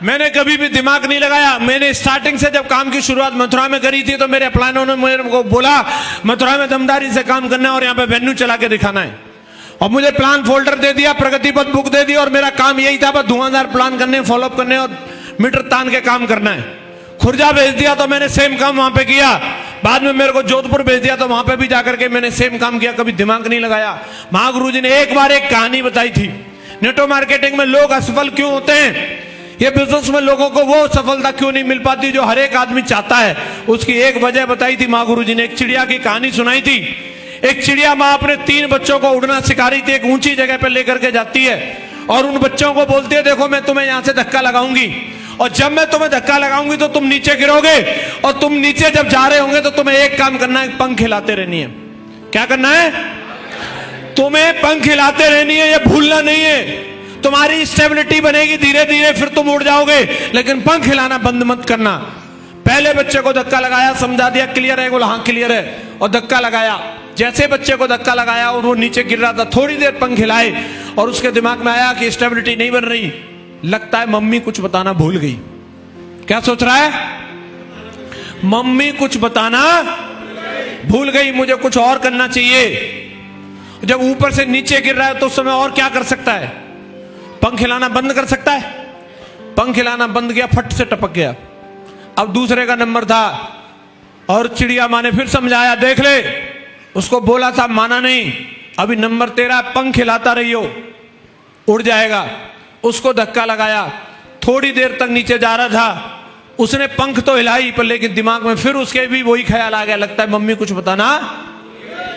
मैंने कभी भी दिमाग नहीं लगाया। मैंने स्टार्टिंग से जब काम की शुरुआत मथुरा में करी थी तो मेरे प्लानों ने मेरे को बोला मथुरा में दमदारी से काम करना है और यहाँ पे वेन्यू चला के दिखाना है। और मुझे प्लान फोल्डर दे दिया, प्रगति पथ बुक दे दी और मेरा काम यही था बस धुआंधार प्लान करने, फॉलोअप करने और मीटर तान के काम करना है। खुर्जा भेज दिया तो मैंने सेम काम वहां पे किया। बाद में मेरे को जोधपुर भेज दिया तो वहां पे भी जाकर के मैंने सेम काम किया, कभी दिमाग नहीं लगाया। महागुरु जी ने एक बार एक कहानी बताई थी, नेटवर्क मार्केटिंग में लोग असफल क्यों होते हैं, ये बिजनेस में लोगों को वो सफलता क्यों नहीं मिल पाती जो हर एक आदमी चाहता है, उसकी एक वजह बताई थी महागुरु जी ने। एक चिड़िया की कहानी सुनाई थी। एक चिड़िया माँ अपने 3 बच्चों को उड़ना सिखा रही थी, एक ऊंची जगह पर लेकर के जाती है और उन बच्चों को बोलती है देखो मैं तुम्हें यहां से धक्का लगाऊंगी और जब मैं तुम्हें धक्का लगाऊंगी तो तुम नीचे गिरोगे और तुम नीचे जब जा रहे होंगे तो तुम्हें एक काम करना है, पंख हिलाते रहनी है। क्या करना है? तुम्हें पंख हिलाते रहनी है, ये भूलना नहीं है। तुम्हारी स्टेबिलिटी बनेगी धीरे धीरे, फिर तुम उड़ जाओगे, लेकिन पंख हिलाना बंद मत करना। पहले बच्चे को धक्का लगाया, समझा दिया क्लियर है, बोला हाँ क्लियर है, और धक्का लगाया। जैसे बच्चे को धक्का लगाया और वो नीचे गिर रहा था, थोड़ी देर पंख हिलाए और उसके दिमाग में आया कि स्टेबिलिटी नहीं बन रही, लगता है मम्मी कुछ बताना भूल गई। क्या सोच रहा है? मम्मी कुछ बताना भूल गई, मुझे कुछ और करना चाहिए। जब ऊपर से नीचे गिर रहा है तो उस समय और क्या कर सकता है? पंख हिलाना बंद कर सकता है? पंख हिलाना बंद किया, फट से टपक गया। अब दूसरे का नंबर था और चिड़िया माँ ने फिर समझाया, देख ले उसको बोला था, माना नहीं, अभी नंबर तेरा, पंख हिलाता रहियो उड़ जाएगा। उसको धक्का लगाया, थोड़ी देर तक नीचे जा रहा था, उसने पंख तो हिलाई पर लेकिन दिमाग में फिर उसके भी वही ख्याल आ गया, लगता है मम्मी कुछ बताना,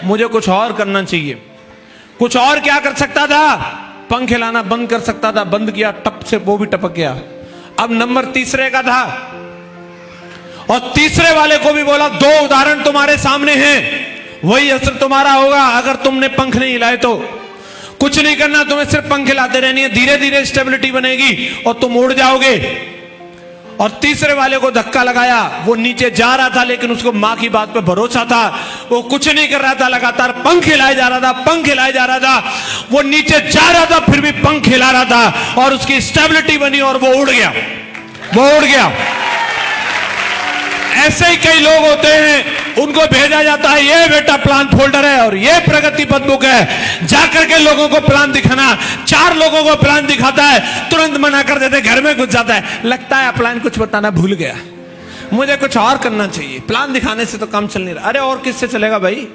मुझे कुछ और करना चाहिए। कुछ और क्या कर सकता था? पंख हिलाना बंद कर सकता था, बंद किया, टप से वो भी टपक गया। अब नंबर तीसरे का था और तीसरे वाले को भी बोला 2 उदाहरण तुम्हारे सामने हैं, वही असर तुम्हारा होगा अगर तुमने पंख नहीं हिलाए तो। कुछ नहीं करना, तुम्हें सिर्फ पंख हिलाते रहनी है, धीरे धीरे स्टेबिलिटी बनेगी और तुम उड़ जाओगे। और तीसरे वाले को धक्का लगाया, वो नीचे जा रहा था लेकिन उसको मां की बात पे भरोसा था, वो कुछ नहीं कर रहा था, लगातार पंख हिलाए जा रहा था, पंख हिलाए जा रहा था। वो नीचे जा रहा था फिर भी पंख हिला रहा था और उसकी स्टेबिलिटी बनी और वो उड़ गया, वो उड़ गया। ऐसे ही कई लोग होते हैं, उनको भेजा जाता है ये बेटा प्लान फोल्डर है और ये प्रगति पथ बुक है, जाकर के लोगों को प्लान दिखाना। 4 लोगों को प्लान दिखाता है, तुरंत मना कर देते, घर में घुस जाता है, लगता है प्लान कुछ बताना भूल गया, मुझे कुछ और करना चाहिए, प्लान दिखाने से तो काम चल नहीं रहा। अरे और किससे चलेगा भाई?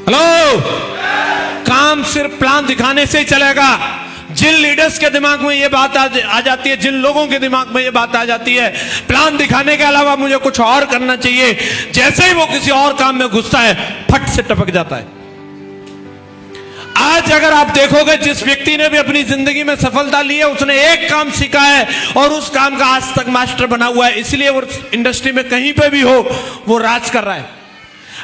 हेलो, काम सिर्फ प्लान दिखाने से ही चलेगा। जिन लीडर्स के दिमाग में ये बात आ जाती है, जिन लोगों के दिमाग में ये बात आ जाती है, प्लान दिखाने के अलावा मुझे कुछ और करना चाहिए, जैसे ही वो किसी और काम में घुसता है, फट से टपक जाता है। आज अगर आप देखोगे, जिस व्यक्ति ने भी अपनी जिंदगी में सफलता ली है, उसने एक काम सीखा है और उस काम का आज तक मास्टर बना हुआ है, इसलिए वो इंडस्ट्री में कहीं पे भी हो वो राज कर रहा है।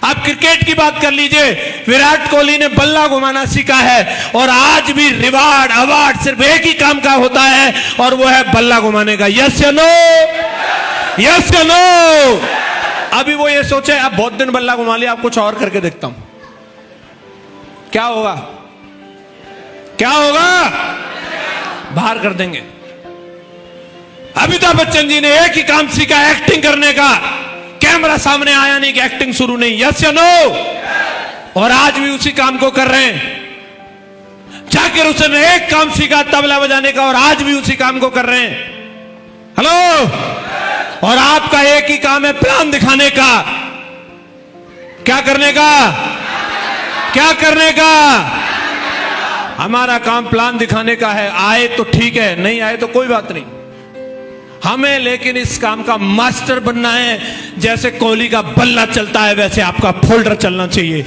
आप क्रिकेट की बात कर लीजिए, विराट कोहली ने बल्ला घुमाना सीखा है और आज भी रिवार्ड अवार्ड सिर्फ एक ही काम का होता है और वो है बल्ला घुमाने का। यस या नो? यस या नो? अभी वो ये सोचे अब बहुत दिन बल्ला घुमा लिया, आप कुछ और करके देखता हूं, क्या होगा? क्या होगा? बाहर कर देंगे। अमिताभ बच्चन जी ने एक ही काम सीखा, एक्टिंग करने का। कैमरा सामने आया नहीं कि एक्टिंग शुरू नहीं। यस या नो? और आज भी उसी काम को कर रहे हैं। जाकिर हुसैन ने एक काम सीखा, तबला बजाने का, और आज भी उसी काम को कर रहे हैं। हेलो, और आपका एक ही काम है, प्लान दिखाने का। क्या करने का? क्या करने का? हमारा काम प्लान दिखाने का है। आए तो ठीक है, नहीं आए तो कोई बात नहीं, हमें लेकिन इस काम का मास्टर बनना है। जैसे कोहली का बल्ला चलता है वैसे आपका फोल्डर चलना चाहिए।